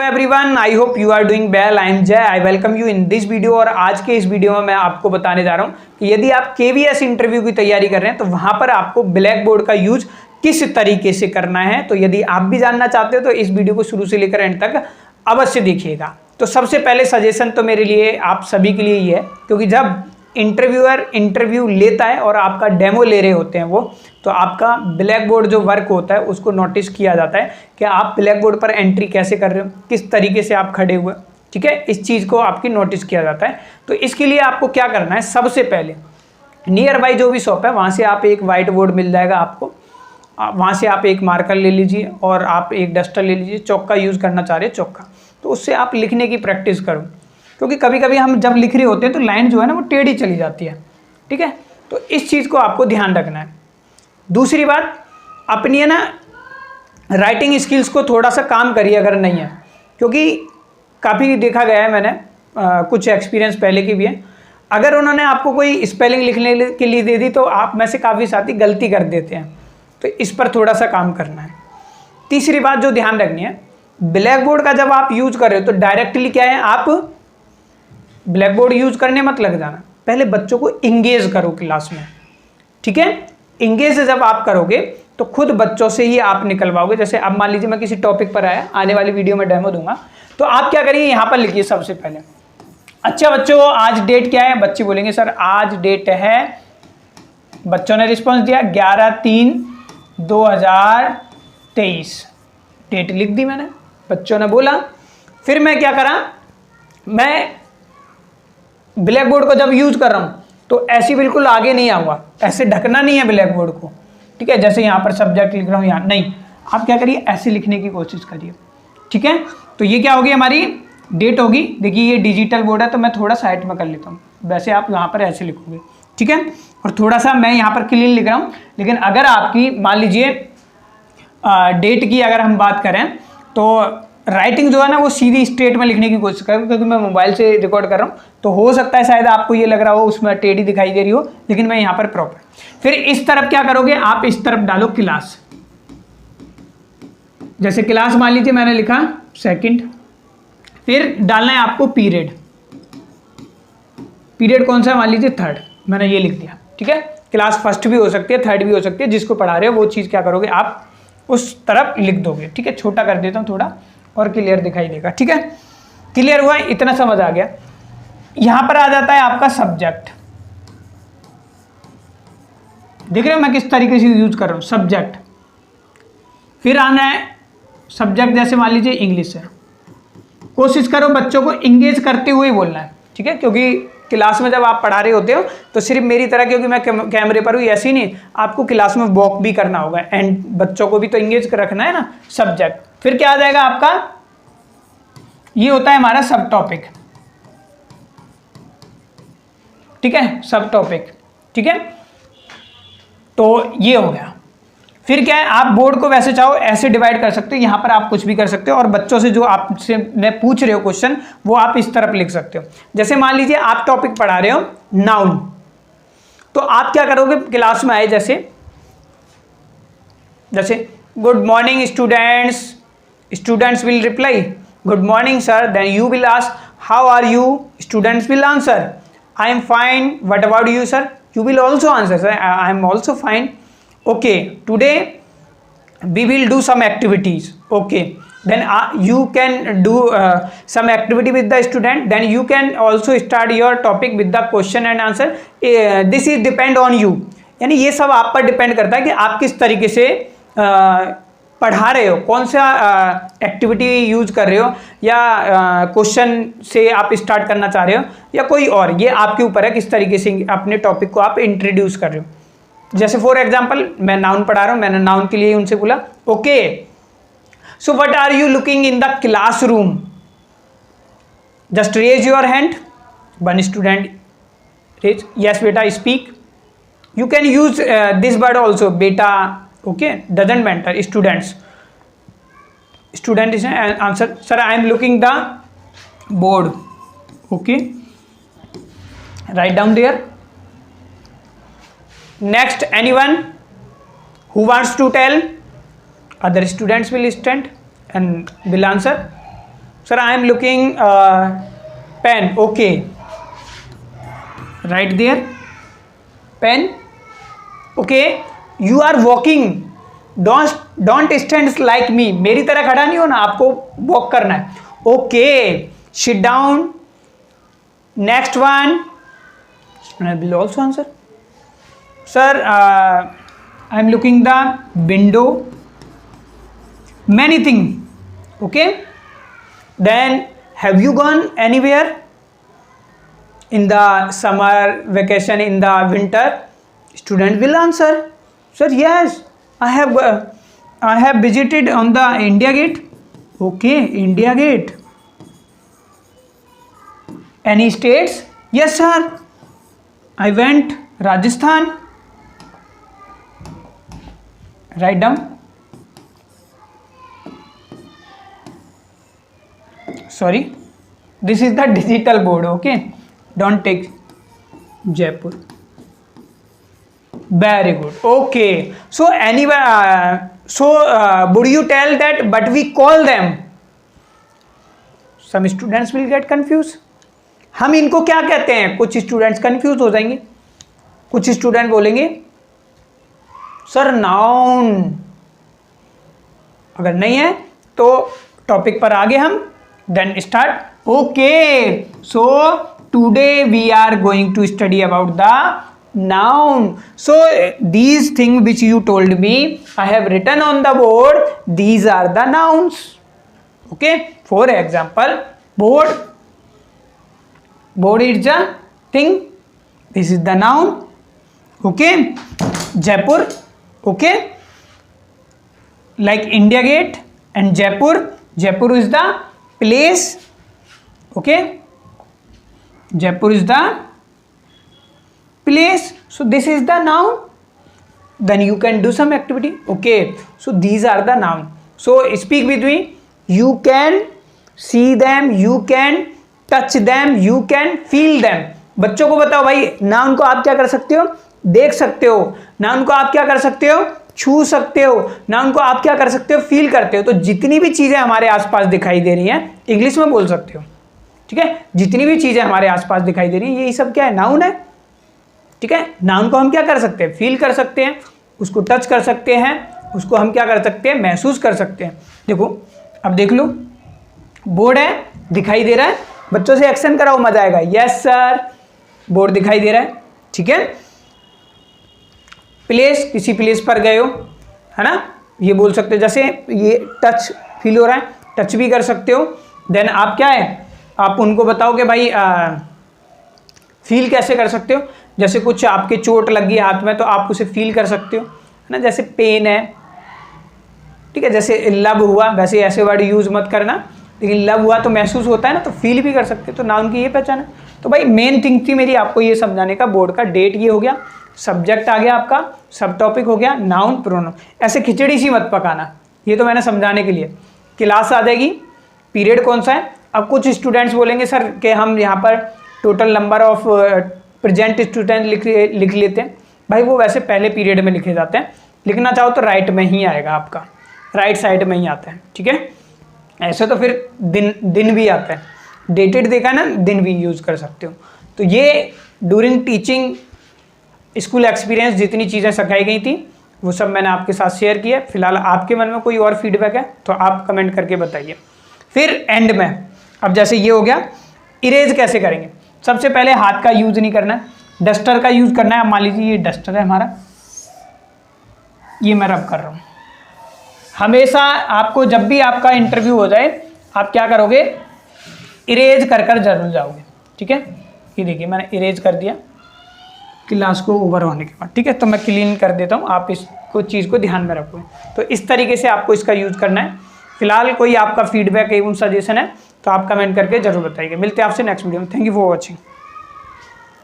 Everyone, I hope you are doing well. I am Jay, I welcome you in this video. और आज के इस video में मैं आपको बताने जा रहा हूं कि यदि आप केवीएस इंटरव्यू की तैयारी कर रहे हैं तो वहां पर आपको ब्लैक बोर्ड का यूज किस तरीके से करना है। तो यदि आप भी जानना चाहते हो तो इस वीडियो को शुरू से लेकर एंड तक अवश्य देखिएगा। तो सबसे पहले सजेशन तो मेरे लिए आप सभी के लिए ही है, क्योंकि जब इंटरव्यूअर इंटरव्यू लेता है और आपका डेमो ले रहे होते हैं वो, तो आपका ब्लैक बोर्ड जो वर्क होता है उसको नोटिस किया जाता है कि आप ब्लैक बोर्ड पर एंट्री कैसे कर रहे हो, किस तरीके से आप खड़े हुए, ठीक है। इस चीज़ को आपकी नोटिस किया जाता है। तो इसके लिए आपको क्या करना है, सबसे पहले नियर बाई जो भी शॉप है वहाँ से आप एक वाइट बोर्ड मिल जाएगा आपको, वहाँ से आप एक मार्कर ले लीजिए और आप एक डस्टर ले लीजिए। चौक का यूज़ करना चाह रहे हैं, चौक का, तो उससे आप लिखने की प्रैक्टिस करो, क्योंकि कभी कभी हम जब लिख रहे होते हैं तो लाइन जो है ना वो टेढ़ी चली जाती है, ठीक है। तो इस चीज़ को आपको ध्यान रखना है। दूसरी बात, अपनी है ना राइटिंग स्किल्स को थोड़ा सा काम करिए अगर नहीं है, क्योंकि काफ़ी देखा गया है मैंने, कुछ एक्सपीरियंस पहले की भी है। अगर उन्होंने आपको कोई स्पेलिंग लिखने के लिए दे दी तो आप में से काफ़ी साथी गलती कर देते हैं, तो इस पर थोड़ा सा काम करना है। तीसरी बात जो ध्यान रखनी है, ब्लैक बोर्ड का जब आप यूज कर रहे हो तो डायरेक्टली क्या है, आप ब्लैक बोर्ड यूज करने मत लग जाना, पहले बच्चों को इंगेज करो क्लास में, ठीक है। इंगेज जब आप करोगे तो खुद बच्चों से ही आप निकलवाओगे। जैसे अब मान लीजिए मैं किसी टॉपिक पर आया, आने वाली वीडियो में डेमो दूंगा, तो आप क्या करिए, यहाँ पर लिखिए सबसे पहले, अच्छा बच्चों आज डेट क्या है। बच्चे बोलेंगे सर आज डेट है, बच्चों ने रिस्पॉन्स दिया 11/3/2023, डेट लिख दी मैंने, बच्चों ने बोला। फिर मैं क्या करा, मैं ब्लैक बोर्ड को जब यूज कर रहा हूं तो ऐसे बिल्कुल आगे नहीं आऊंगा, ऐसे ढकना नहीं है ब्लैक बोर्ड को, ठीक है। जैसे यहां पर सब्जेक्ट लिख रहा हूं, यहाँ नहीं, आप क्या करिए ऐसे लिखने की कोशिश करिए, ठीक है। तो ये क्या होगी, हमारी डेट होगी। देखिए ये डिजिटल बोर्ड है तो मैं थोड़ा साइड में कर लेता हूँ, वैसे आप यहाँ पर ऐसे लिखोगे, ठीक है। और थोड़ा सा मैं यहाँ पर क्लीन लिख रहा हूँ। लेकिन अगर आपकी मान लीजिए डेट की अगर हम बात करें तो राइटिंग जो है ना वो सीधी स्ट्रेट में लिखने की कोशिश करें, क्योंकि मैं मोबाइल से रिकॉर्ड कर रहा हूँ तो हो सकता है शायद आपको ये लग रहा हो उसमें टेढ़ी दिखाई दे रही हो, लेकिन मैं यहाँ पर प्रॉपर। फिर इस तरफ क्या करोगे, आप इस तरफ डालो क्लास। जैसे क्लास मान लीजिए मैंने लिखा सेकंड, फिर डालना है आपको पीरियड। पीरियड कौन सा है, मान लीजिए थर्ड, मैंने ये लिख दिया, ठीक है। क्लास फर्स्ट भी हो सकती है, थर्ड भी हो सकती है, जिसको पढ़ा रहे हो वो चीज़ क्या करोगे आप उस तरफ लिख दोगे, ठीक है। छोटा कर देता हूँ थोड़ा और क्लियर दिखाई देगा, ठीक है। क्लियर हुआ, इतना समझ आ गया। यहां पर आ जाता है आपका सब्जेक्ट, देख रहे हो मैं किस तरीके से यूज कर रहा हूं, सब्जेक्ट। फिर आना है सब्जेक्ट, जैसे मान लीजिए इंग्लिश है, कोशिश करो बच्चों को इंगेज करते हुए बोलना है, ठीक है। क्योंकि क्लास में जब आप पढ़ा रहे होते हो तो सिर्फ मेरी तरह, क्योंकि मैं कैमरे पर हूँ ऐसे ही नहीं, आपको क्लास में वॉक भी करना होगा एंड बच्चों को भी तो इंगेज रखना है ना, सब्जेक्ट। फिर क्या आ जाएगा आपका, ये होता है हमारा सब टॉपिक, ठीक है, सब टॉपिक, ठीक है। तो ये हो गया। फिर क्या है, आप बोर्ड को वैसे चाहो ऐसे डिवाइड कर सकते हो, यहां पर आप कुछ भी कर सकते हो, और बच्चों से जो आपसे ने पूछ रहे हो क्वेश्चन वो आप इस तरफ लिख सकते हो। जैसे मान लीजिए आप टॉपिक पढ़ा रहे हो नाउन, तो आप क्या करोगे, क्लास में आए जैसे good morning students, students will reply good morning sir, then you will ask how are you, students will answer I am fine, what about you sir, you will also answer sir I am also fine, okay today we will do some activities, okay then you can do some activity with the student, then you can also start your topic with the question and answer, this is depend on you। यानी ये सब आप पर depend करता है कि आप किस तरीके से पढ़ा रहे हो, कौन सा एक्टिविटी यूज कर रहे हो, या क्वेश्चन से आप स्टार्ट करना चाह रहे हो या कोई और, ये आपके ऊपर है किस तरीके से अपने टॉपिक को आप इंट्रोड्यूस कर रहे हो। जैसे फॉर एग्जांपल मैं नाउन पढ़ा रहा हूँ, मैंने नाउन के लिए उनसे बोला okay so what are you looking in the classroom, just raise your hand, one student raise, yes बेटा speak, you can use this word also बेटा, okay doesn't matter, student is an answer sir I am looking the board, okay write down there। next anyone who wants to tell, other students will stand and will answer, sir I am looking pen, okay, right there pen, okay, you are walking, don't stand like me, मेरी तरह खड़ा नहीं होना, आपको walk करना है, okay, sit down, next one, I will also answer. Sir, I am looking the window. Many things. Okay. Then, have you gone anywhere in the summer vacation, in the winter? Student will answer. Sir, yes, I have visited on the India Gate. Okay, India Gate. Any states? Yes, sir. I went Rajasthan. Write down. Sorry, this is the digital board. Okay, don't take Jaipur. Very good. Okay. So anyway, would you tell that? But we call them. Some students will get confused. हम इनको क्या कहते हैं? कुछ students confuse हो जाएंगे, कुछ student बोलेंगे सर नाउन, अगर नहीं है तो टॉपिक पर आगे हम then start. Okay, so today we are going to study about the noun. So these thing which you told me I have written on the board, these are the nouns. Okay, for example board, board is a thing, this is the noun, okay, Jaipur, okay, like India Gate and Jaipur is the place, okay, Jaipur is the place, so this is the noun, then you can do some activity, okay, so these are the noun, so speak with me, you can see them, you can touch them, you can feel them. बच्चों को बताओ भाई, noun को आप क्या कर सकते हो? देख सकते हो। नाउन को आप क्या कर सकते हो? छू सकते हो। नाउन को आप क्या कर सकते हो? फील करते हो। तो जितनी भी चीजें हमारे आसपास दिखाई दे रही हैं, इंग्लिश में बोल सकते हो, ठीक है? जितनी भी चीजें हमारे आसपास दिखाई दे रही हैं, ये सब क्या है? नाउन है, ठीक है? नाउन को हम क्या कर सकते हैं? फील कर सकते हैं, उसको टच कर सकते हैं, उसको हम क्या कर सकते हैं? महसूस कर सकते हैं। देखो, अब देख लो, बोर्ड है, दिखाई दे रहा है, बच्चों से एक्शन कराओ, मजा आएगा। यस सर, बोर्ड दिखाई दे रहा है, ठीक है? प्लेस, किसी प्लेस पर गए हो, है ना, ये बोल सकते हो। जैसे ये टच फील हो रहा है, टच भी कर सकते हो। देन आप क्या है, आप उनको बताओ कि भाई फील कैसे कर सकते हो। जैसे कुछ आपके चोट लग गई हाथ में, तो आप उसे फील कर सकते हो, है ना, जैसे पेन है, ठीक है? जैसे लब हुआ, वैसे ऐसे वर्ड यूज मत करना, लेकिन लव हुआ तो महसूस होता है ना, तो फील भी कर सकते हैं। तो नाउन की ये पहचान है। तो भाई मेन थिंग थी मेरी आपको ये समझाने का, बोर्ड का डेट ये हो गया, सब्जेक्ट आ गया आपका, सब टॉपिक हो गया, नाउन प्रोनाउन। ऐसे खिचड़ी सी मत पकाना, ये तो मैंने समझाने के लिए। क्लास आ जाएगी, पीरियड कौन सा है। अब कुछ स्टूडेंट्स बोलेंगे सर कि हम यहाँ पर total number of present student लिख लेते हैं। भाई वो वैसे पहले पीरियड में लिखे जाते हैं, लिखना चाहो तो राइट में ही आएगा, आपका राइट साइड में ही आता है, ठीक है? ऐसे तो फिर दिन भी आता है, डेटेड देखा ना, दिन भी यूज़ कर सकते हो। तो ये ड्यूरिंग टीचिंग स्कूल एक्सपीरियंस जितनी चीज़ें सिखाई गई थी वो सब मैंने आपके साथ शेयर किया। फिलहाल आपके मन में कोई और फीडबैक है तो आप कमेंट करके बताइए। फिर एंड में, अब जैसे ये हो गया, इरेज कैसे करेंगे? सबसे पहले हाथ का यूज़ नहीं करना है, डस्टर का यूज़ करना है। अब मान लीजिए ये डस्टर है हमारा, ये मैं रब कर रहा हूँ। हमेशा आपको जब भी आपका इंटरव्यू हो जाए, आप क्या करोगे? इरेज कर कर जरूर जाओगे, ठीक है? ये देखिए मैंने इरेज कर दिया क्लास को ओवर होने के बाद, ठीक है? तो मैं क्लीन कर देता हूँ, आप इसको चीज़ को ध्यान में रखोगे। तो इस तरीके से आपको इसका यूज़ करना है। फिलहाल कोई आपका फीडबैक एवं सजेशन है तो आप कमेंट करके जरूर बताइए। मिलते हैं आपसे नेक्स्ट वीडियो में। Thank you for watching.